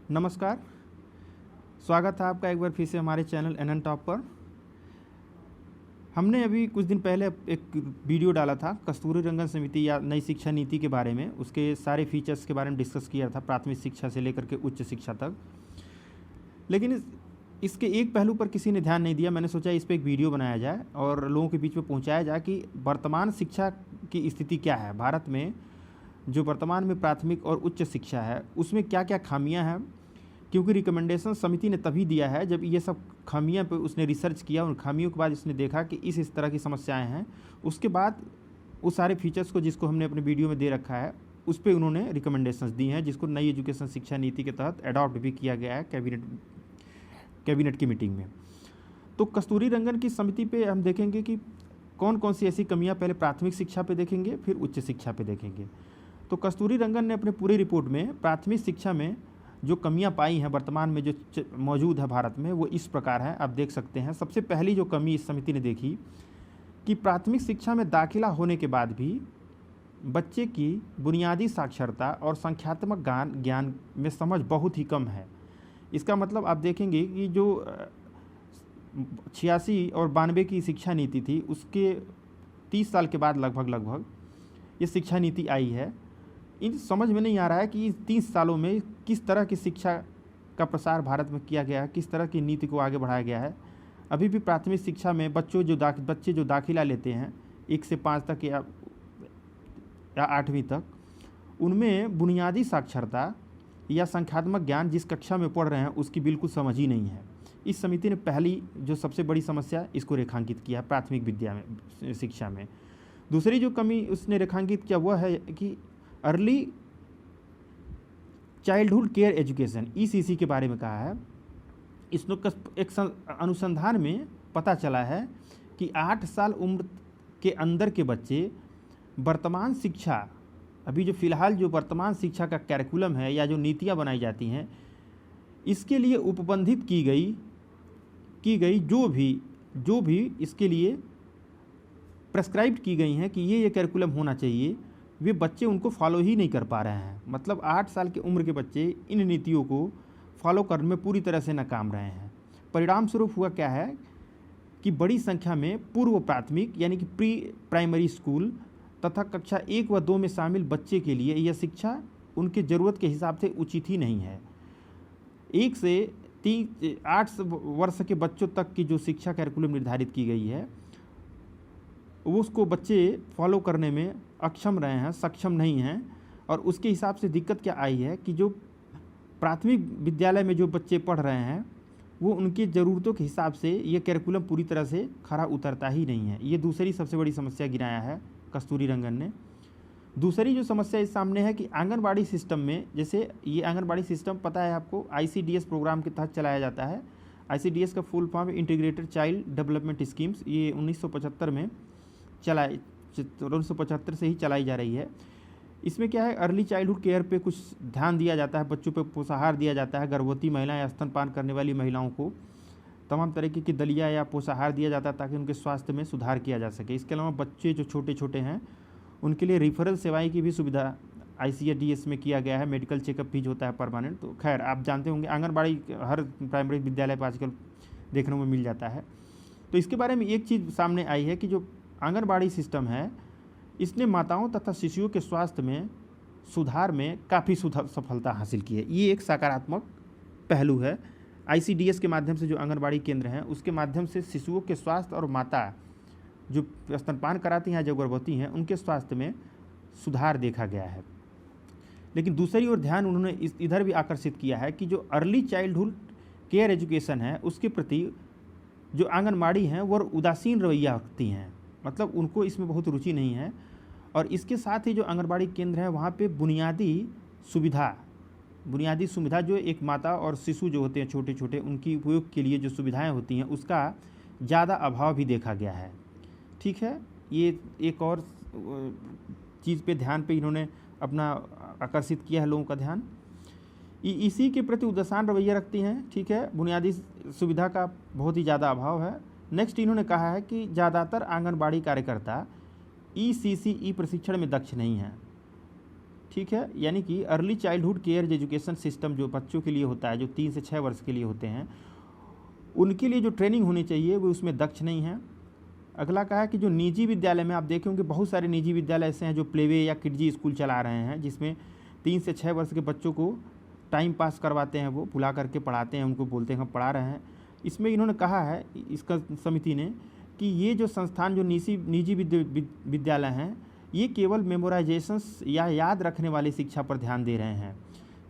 नमस्कार। स्वागत है आपका एक बार फिर से हमारे चैनल एनएन टॉप पर। हमने अभी कुछ दिन पहले एक वीडियो डाला था कस्तूरी रंगन समिति या नई शिक्षा नीति के बारे में, उसके सारे फीचर्स के बारे में डिस्कस किया था, प्राथमिक शिक्षा से लेकर के उच्च शिक्षा तक। लेकिन इसके एक पहलू पर किसी ने ध्यान नहीं दिया। मैंने सोचा इस पर एक वीडियो बनाया जाए और लोगों के बीच में पहुँचाया जाए कि वर्तमान शिक्षा की स्थिति क्या है भारत में। जो वर्तमान में प्राथमिक और उच्च शिक्षा है उसमें क्या क्या खामियां हैं, क्योंकि रिकमेंडेशन समिति ने तभी दिया है जब ये सब खामियां पे उसने रिसर्च किया। उन खामियों के बाद इसने देखा कि इस तरह की समस्याएं हैं। उसके बाद उस सारे फीचर्स को जिसको हमने अपने वीडियो में दे रखा है उस पर उन्होंने रिकमेंडेशंस दी हैं, जिसको नई एजुकेशन शिक्षा नीति के तहत अडॉप्ट भी किया गया है कैबिनेट की मीटिंग में। तो कस्तूरी रंगन की समिति पे हम देखेंगे कि कौन कौन सी ऐसी कमियाँ, पहले प्राथमिक शिक्षा पे देखेंगे फिर उच्च शिक्षा पे देखेंगे। तो कस्तूरी रंगन ने अपने पूरी रिपोर्ट में प्राथमिक शिक्षा में जो कमियां पाई हैं वर्तमान में जो मौजूद है भारत में, वो इस प्रकार हैं, आप देख सकते हैं। सबसे पहली जो कमी इस समिति ने देखी कि प्राथमिक शिक्षा में दाखिला होने के बाद भी बच्चे की बुनियादी साक्षरता और संख्यात्मक ज्ञान में समझ बहुत ही कम है। इसका मतलब आप देखेंगे कि जो 86 और 92 की शिक्षा नीति थी उसके 30 साल के बाद लगभग ये शिक्षा नीति आई है। इन समझ में नहीं आ रहा है कि इस 30 सालों में किस तरह की शिक्षा का प्रसार भारत में किया गया है, किस तरह की नीति को आगे बढ़ाया गया है। अभी भी प्राथमिक शिक्षा में बच्चे जो दाखिला लेते हैं 1 से 5 तक या 8वीं तक, उनमें बुनियादी साक्षरता या संख्यात्मक ज्ञान जिस कक्षा में पढ़ रहे हैं उसकी बिल्कुल समझ ही नहीं है। इस समिति ने पहली जो सबसे बड़ी समस्या इसको रेखांकित किया प्राथमिक विद्या में शिक्षा में। दूसरी जो कमी उसने रेखांकित किया वह है कि early childhood care education ECC के बारे में कहा है। इसमें एक अनुसंधान में पता चला है कि 8 साल उम्र के अंदर के बच्चे वर्तमान शिक्षा, अभी जो फ़िलहाल जो वर्तमान शिक्षा का कैरिकुलम है या जो नीतियां बनाई जाती हैं इसके लिए उपबंधित की गई जो भी इसके लिए प्रेस्क्राइब्ड की गई हैं कि ये कैरिकुलम होना चाहिए, वे बच्चे उनको फॉलो ही नहीं कर पा रहे हैं। मतलब 8 साल की उम्र के बच्चे इन नीतियों को फॉलो करने में पूरी तरह से नाकाम रहे हैं। परिणाम स्वरूप हुआ क्या है कि बड़ी संख्या में पूर्व प्राथमिक यानी कि प्री प्राइमरी स्कूल तथा कक्षा 1 व 2 में शामिल बच्चे के लिए यह शिक्षा उनके ज़रूरत के हिसाब से उचित ही नहीं है। 1 से 8 वर्ष के बच्चों तक की जो शिक्षा कैरिकुलम निर्धारित की गई है उसको बच्चे फॉलो करने में अक्षम रहे हैं, सक्षम नहीं हैं। और उसके हिसाब से दिक्कत क्या आई है कि जो प्राथमिक विद्यालय में जो बच्चे पढ़ रहे हैं वो उनकी ज़रूरतों के हिसाब से ये कैरिकुलम पूरी तरह से खरा उतरता ही नहीं है। ये दूसरी सबसे बड़ी समस्या गिनाया है कस्तूरी रंगन ने। दूसरी जो समस्या इस सामने है कि आंगनबाड़ी सिस्टम में, जैसे ये आंगनबाड़ी सिस्टम पता है आपको ICDS प्रोग्राम के तहत चलाया जाता है। ICDS का full form integrated child development schemes, ये 1975 में 1975 से ही चलाई जा रही है। इसमें क्या है, अर्ली चाइल्डहुड केयर पे कुछ ध्यान दिया जाता है, बच्चों पे पोषाहार दिया जाता है। गर्भवती महिलाएं या स्तनपान करने वाली महिलाओं को तमाम तरीके की दलिया या पोषाहार दिया जाता है ताकि उनके स्वास्थ्य में सुधार किया जा सके। इसके अलावा बच्चे जो छोटे छोटे हैं उनके लिए रिफरल सेवाएं की भी सुविधा ICDS में किया गया है। मेडिकल चेकअप भी होता है परमानेंट। तो खैर आप जानते होंगे आंगनबाड़ी हर प्राइमरी विद्यालय पर आजकल देखने को मिल जाता है। तो इसके बारे में एक चीज़ सामने आई है कि जो आंगनबाड़ी सिस्टम है इसने माताओं तथा शिशुओं के स्वास्थ्य में सुधार में काफ़ी सफलता हासिल की है। ये एक सकारात्मक पहलू है। ICDS के माध्यम से जो आंगनबाड़ी केंद्र हैं उसके माध्यम से शिशुओं के स्वास्थ्य और माता जो स्तनपान कराती हैं, जो गर्भवती हैं, उनके स्वास्थ्य में सुधार देखा गया है। लेकिन दूसरी ओर ध्यान उन्होंने इधर भी आकर्षित किया है कि जो अर्ली चाइल्डहुड केयर एजुकेशन है उसके प्रति जो आंगनबाड़ी हैं वो उदासीन रवैया रखती हैं, मतलब उनको इसमें बहुत रुचि नहीं है। और इसके साथ ही जो आंगनबाड़ी केंद्र है वहाँ पे बुनियादी सुविधा जो एक माता और शिशु जो होते हैं छोटे छोटे उनकी उपयोग के लिए जो सुविधाएं होती हैं उसका ज़्यादा अभाव भी देखा गया है। ठीक है, ये एक और चीज़ पे ध्यान पे इन्होंने अपना आकर्षित किया है लोगों का ध्यान। इसी के प्रति उदासीन रवैया रखती हैं। ठीक है, बुनियादी सुविधा का बहुत ही ज़्यादा अभाव है। नेक्स्ट इन्होंने कहा है कि ज़्यादातर आंगनबाड़ी कार्यकर्ता ECCE प्रशिक्षण में दक्ष नहीं हैं। ठीक है, यानी कि early childhood care education system जो बच्चों के लिए होता है, जो 3 से 6 वर्ष के लिए होते हैं, उनके लिए जो ट्रेनिंग होनी चाहिए वो उसमें दक्ष नहीं है। अगला कहा है कि जो निजी विद्यालय में आप देखेंगे बहुत सारे निजी विद्यालय ऐसे हैं जो प्लेवे या किडजी स्कूल चला रहे हैं, जिसमें 3 से 6 वर्ष के बच्चों को टाइम पास करवाते हैं, वो बुला करके पढ़ाते हैं, उनको बोलते हैं हम पढ़ा रहे हैं। इसमें इन्होंने कहा है, इसका समिति ने, कि ये जो संस्थान जो निजी विद्यालय हैं, ये केवल मेमोराइजेशंस या याद रखने वाली शिक्षा पर ध्यान दे रहे हैं।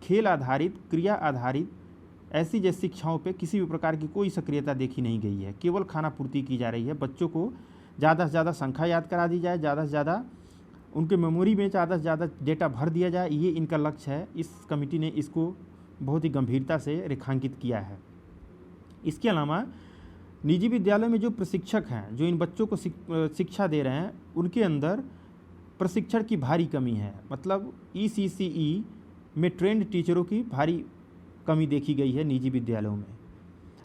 खेल आधारित, क्रिया आधारित ऐसी जैसी शिक्षाओं पे किसी भी प्रकार की कोई सक्रियता देखी नहीं गई है। केवल खाना पूर्ति की जा रही है। बच्चों को ज़्यादा से ज़्यादा संख्या याद करा दी जाए, ज़्यादा से ज़्यादा उनके मेमोरी में ज़्यादा से ज़्यादा डेटा भर दिया जाए, ये इनका लक्ष्य है। इस कमेटी ने इसको बहुत ही गंभीरता से रेखांकित किया है। इसके अलावा निजी विद्यालयों में जो प्रशिक्षक हैं, जो इन बच्चों को शिक्षा दे रहे हैं, उनके अंदर प्रशिक्षण की भारी कमी है। मतलब ECCE में ट्रेंड टीचरों की भारी कमी देखी गई है निजी विद्यालयों में।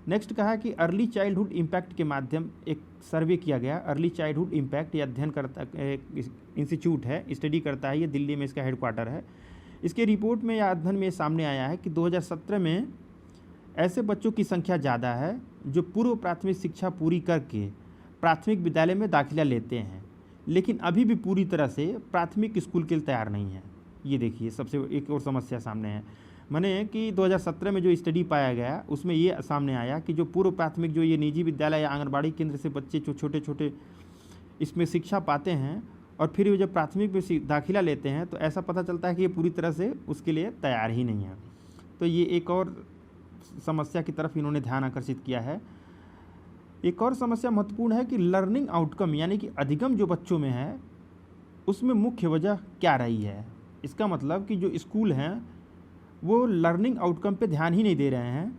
नेक्स्ट कहा कि अर्ली चाइल्डहुड इम्पैक्ट के माध्यम एक सर्वे किया गया। अर्ली चाइल्डहुड इम्पैक्ट ये अध्ययन करता इंस्टीट्यूट है, स्टडी करता है, ये दिल्ली में इसका हेडक्वार्टर है। इसके रिपोर्ट में या अध्ययन में सामने आया है कि 2017 में ऐसे बच्चों की संख्या ज़्यादा है जो पूर्व प्राथमिक शिक्षा पूरी करके प्राथमिक विद्यालय में दाखिला लेते हैं, लेकिन अभी भी पूरी तरह से प्राथमिक स्कूल के लिए तैयार नहीं है। ये देखिए, सबसे एक और समस्या सामने है। माने कि 2017 में जो स्टडी पाया गया उसमें ये सामने आया कि जो पूर्व प्राथमिक जो ये निजी विद्यालय या आंगनबाड़ी केंद्र से बच्चे जो छोटे छोटे इसमें शिक्षा पाते हैं और फिर वो जब प्राथमिक में दाखिला लेते हैं तो ऐसा पता चलता है कि ये पूरी तरह से उसके लिए तैयार ही नहीं है। तो ये एक और समस्या की तरफ इन्होंने ध्यान आकर्षित किया है। एक और समस्या महत्वपूर्ण है कि लर्निंग आउटकम यानी कि अधिगम जो बच्चों में है उसमें मुख्य वजह क्या रही है। इसका मतलब कि जो स्कूल हैं वो लर्निंग आउटकम पे ध्यान ही नहीं दे रहे हैं,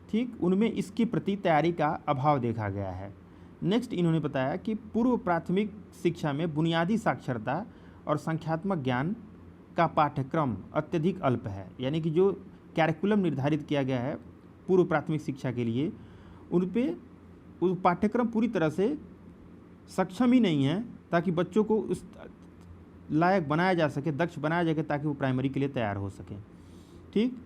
ठीक, उनमें इसके प्रति तैयारी का अभाव देखा गया है। नेक्स्ट इन्होंने बताया कि पूर्व प्राथमिक शिक्षा में बुनियादी साक्षरता और संख्यात्मक ज्ञान का पाठ्यक्रम अत्यधिक अल्प है। यानी कि जो कैरिकुलम निर्धारित किया गया है पूर्व प्राथमिक शिक्षा के लिए, उन पे उस पाठ्यक्रम पूरी तरह से सक्षम ही नहीं है ताकि बच्चों को उस लायक बनाया जा सके, दक्ष बनाया जा सके, ताकि वो प्राइमरी के लिए तैयार हो सके। ठीक,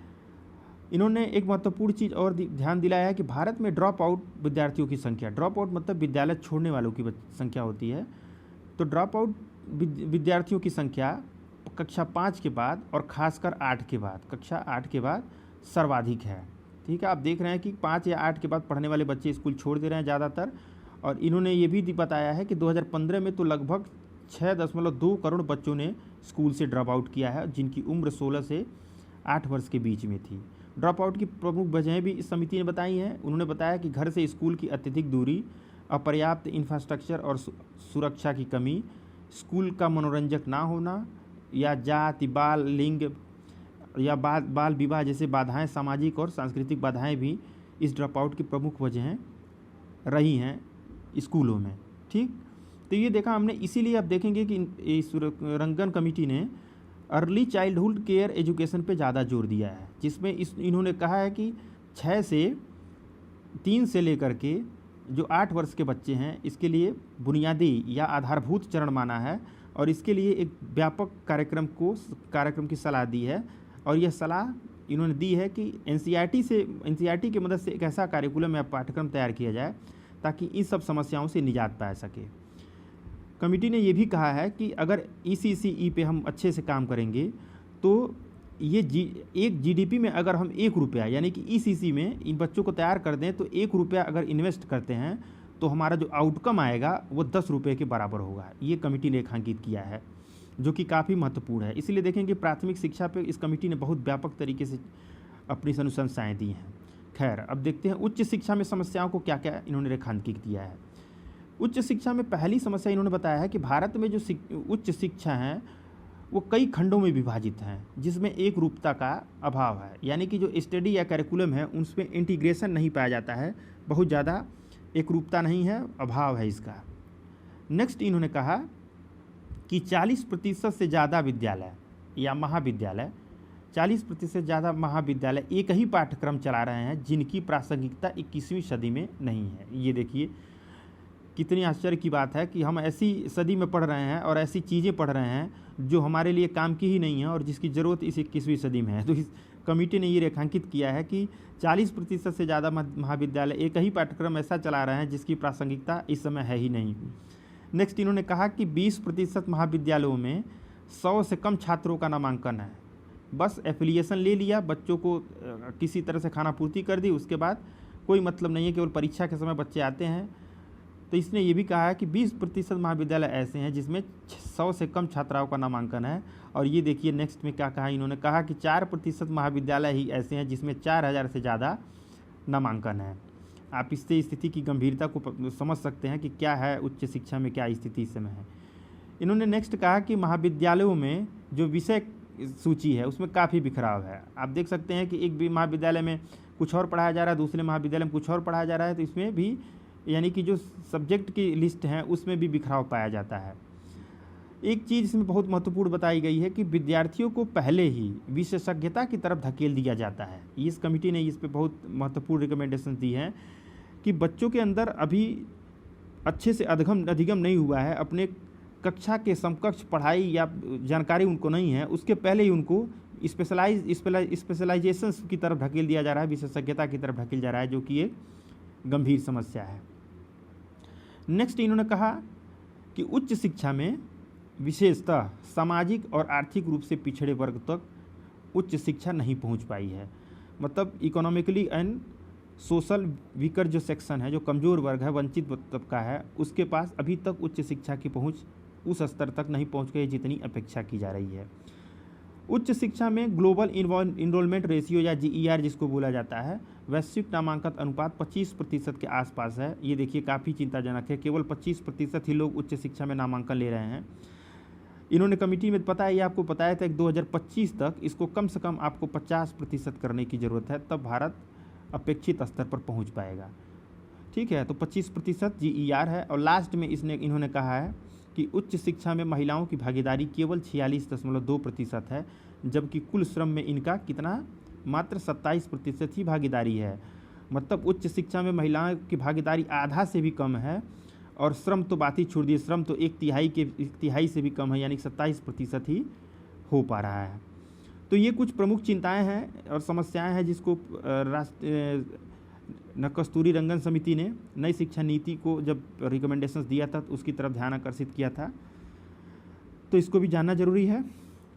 इन्होंने एक महत्वपूर्ण चीज़ और ध्यान दिलाया है कि भारत में ड्रॉप आउट विद्यार्थियों की संख्या, ड्रॉप आउट मतलब विद्यालय छोड़ने वालों की संख्या होती है, तो ड्रॉप आउट विद्यार्थियों की संख्या कक्षा 5 के बाद और खासकर 8 के बाद, कक्षा 8 के बाद सर्वाधिक है। ठीक है, आप देख रहे हैं कि 5 या 8 के बाद पढ़ने वाले बच्चे स्कूल छोड़ दे रहे हैं ज़्यादातर। और इन्होंने ये भी बताया है कि 2015 में तो लगभग 6.2 करोड़ बच्चों ने स्कूल से ड्रॉप आउट किया है, जिनकी उम्र 16 से 8 वर्ष के बीच में थी। ड्रॉप आउट की प्रमुख वजहें भी इस समिति ने बताई हैं। उन्होंने बताया कि घर से स्कूल की अत्यधिक दूरी, अपर्याप्त इंफ्रास्ट्रक्चर और सुरक्षा की कमी, स्कूल का मनोरंजक ना होना, या जाति, बाल, लिंग या बाल विवाह जैसे बाधाएं, सामाजिक और सांस्कृतिक बाधाएं भी इस ड्रॉप आउट की प्रमुख वजहें रही हैं स्कूलों में। ठीक, तो ये देखा हमने। इसीलिए आप देखेंगे कि इस रंगन कमेटी ने अर्ली चाइल्डहुड केयर एजुकेशन पे ज़्यादा जोर दिया है, जिसमें इन्होंने कहा है कि 3 से लेकर के जो 8 वर्ष के बच्चे हैं, इसके लिए बुनियादी या आधारभूत चरण माना है और इसके लिए एक व्यापक कार्यक्रम की सलाह दी है। और यह सलाह इन्होंने दी है कि एनसीईआरटी की मदद से एक ऐसा कार्यक्रम या पाठ्यक्रम तैयार किया जाए ताकि इन सब समस्याओं से निजात पा सके। कमेटी ने यह भी कहा है कि अगर ECCE पे हम अच्छे से काम करेंगे तो ये एक GDP में अगर हम 1 रुपया यानी कि ECC में इन बच्चों को तैयार कर दें तो 1 रुपया अगर इन्वेस्ट करते हैं तो हमारा जो आउटकम आएगा वो 10 रुपये के बराबर होगा। ये कमेटी ने रेखांकित किया है, जो कि काफ़ी महत्वपूर्ण है। इसलिए देखेंगे प्राथमिक शिक्षा पे इस कमेटी ने बहुत व्यापक तरीके से अपनी अनुशंसाएँ दी हैं। खैर, अब देखते हैं उच्च शिक्षा में समस्याओं को क्या क्या इन्होंने रेखांकित किया है। उच्च शिक्षा में पहली समस्या इन्होंने बताया है कि भारत में जो उच्च शिक्षा है वो कई खंडों में विभाजित हैं, जिसमें एक रूपता का अभाव है। यानी कि जो स्टडी या करिकुलम है उनमें इंटीग्रेशन नहीं पाया जाता है, बहुत ज़्यादा एक रूपता नहीं है, अभाव है इसका। नेक्स्ट इन्होंने कहा कि 40% से ज़्यादा विद्यालय या महाविद्यालय, 40% से ज़्यादा महाविद्यालय एक ही पाठ्यक्रम चला रहे हैं जिनकी प्रासंगिकता 21वीं सदी में नहीं है। ये देखिए कितनी आश्चर्य की बात है कि हम ऐसी सदी में पढ़ रहे हैं और ऐसी चीज़ें पढ़ रहे हैं जो हमारे लिए काम की ही नहीं है और जिसकी ज़रूरत इस 21वीं सदी में है। तो इस कमेटी ने ये रेखांकित किया है कि 40% से ज़्यादा महाविद्यालय एक ही पाठ्यक्रम ऐसा चला रहे हैं जिसकी प्रासंगिकता इस समय है ही नहीं। नेक्स्ट इन्होंने कहा कि 20% महाविद्यालयों में 100 से कम छात्रों का नामांकन है। बस एफिलिएशन ले लिया, बच्चों को किसी तरह से खाना पूर्ति कर दी, उसके बाद कोई मतलब नहीं है, केवल परीक्षा के समय बच्चे आते हैं। तो इसने ये भी कहा है कि 20% महाविद्यालय ऐसे हैं जिसमें 100 से कम छात्राओं का नामांकन है। और ये देखिए नेक्स्ट में क्या कहा, इन्होंने कहा कि 4% महाविद्यालय ही ऐसे हैं जिसमें 4000 से ज़्यादा नामांकन है। आप इससे स्थिति की गंभीरता को समझ सकते हैं कि क्या है उच्च शिक्षा में क्या स्थिति इस समय है। इन्होंने नेक्स्ट कहा कि महाविद्यालयों में जो विषय सूची है उसमें काफ़ी बिखराव है। आप देख सकते हैं कि एक भी महाविद्यालय में कुछ और पढ़ाया जा रहा है, दूसरे महाविद्यालय में कुछ और पढ़ाया जा रहा है। तो इसमें भी यानी कि जो सब्जेक्ट की लिस्ट है उसमें भी बिखराव पाया जाता है। एक चीज़ इसमें बहुत महत्वपूर्ण बताई गई है कि विद्यार्थियों को पहले ही विशेषज्ञता की तरफ धकेल दिया जाता है। इस कमेटी ने इस पर बहुत महत्वपूर्ण रिकमेंडेशन दी है कि बच्चों के अंदर अभी अच्छे से अधिगम नहीं हुआ है, अपने कक्षा के समकक्ष पढ़ाई या जानकारी उनको नहीं है, उसके पहले ही उनको स्पेशलाइजेशन की तरफ ढकेल दिया जा रहा है, विशेषज्ञता की तरफ ढकेल जा रहा है, जो कि एक गंभीर समस्या है। नेक्स्ट इन्होंने कहा कि उच्च शिक्षा में विशेषतः सामाजिक और आर्थिक रूप से पिछड़े वर्ग तक उच्च शिक्षा नहीं पहुंच पाई है। मतलब इकोनॉमिकली एंड सोशल वीकर जो सेक्शन है, जो कमज़ोर वर्ग है, वंचित तबका है, उसके पास अभी तक उच्च शिक्षा की पहुंच उस स्तर तक नहीं पहुंच गई जितनी अपेक्षा की जा रही है। उच्च शिक्षा में ग्लोबल इनरोलमेंट रेशियो या GER जिसको बोला जाता है, वैश्विक नामांकन अनुपात 25% के आसपास है। ये देखिए काफ़ी चिंताजनक है, केवल 25% ही लोग उच्च शिक्षा में नामांकन ले रहे हैं। इन्होंने कमेटी में आपको बताया था कि 2025 तक इसको कम से कम आपको 50% करने की ज़रूरत है, तब भारत अपेक्षित स्तर पर पहुंच पाएगा। ठीक है, तो 25% GER है। और लास्ट में इन्होंने कहा है कि उच्च शिक्षा में महिलाओं की भागीदारी केवल 46.2% है, जबकि कुल श्रम में इनका कितना मात्र 27% ही भागीदारी है। मतलब उच्च शिक्षा में महिलाओं की भागीदारी आधा से भी कम है, और श्रम तो बात ही छोड़ दी, श्रम तो एक तिहाई से भी कम है, यानी 27% ही हो पा रहा है। तो ये कुछ प्रमुख चिंताएं हैं और समस्याएं हैं जिसको कस्तूरी रंगन समिति ने नई शिक्षा नीति को जब रिकमेंडेशंस दिया था तो उसकी तरफ ध्यान आकर्षित किया था। तो इसको भी जानना जरूरी है।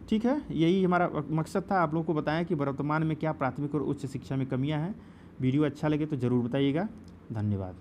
ठीक है, यही हमारा मकसद था, आप लोगों को बताएं कि वर्तमान में क्या प्राथमिक और उच्च शिक्षा में कमियां हैं। वीडियो अच्छा लगे तो ज़रूर बताइएगा। धन्यवाद।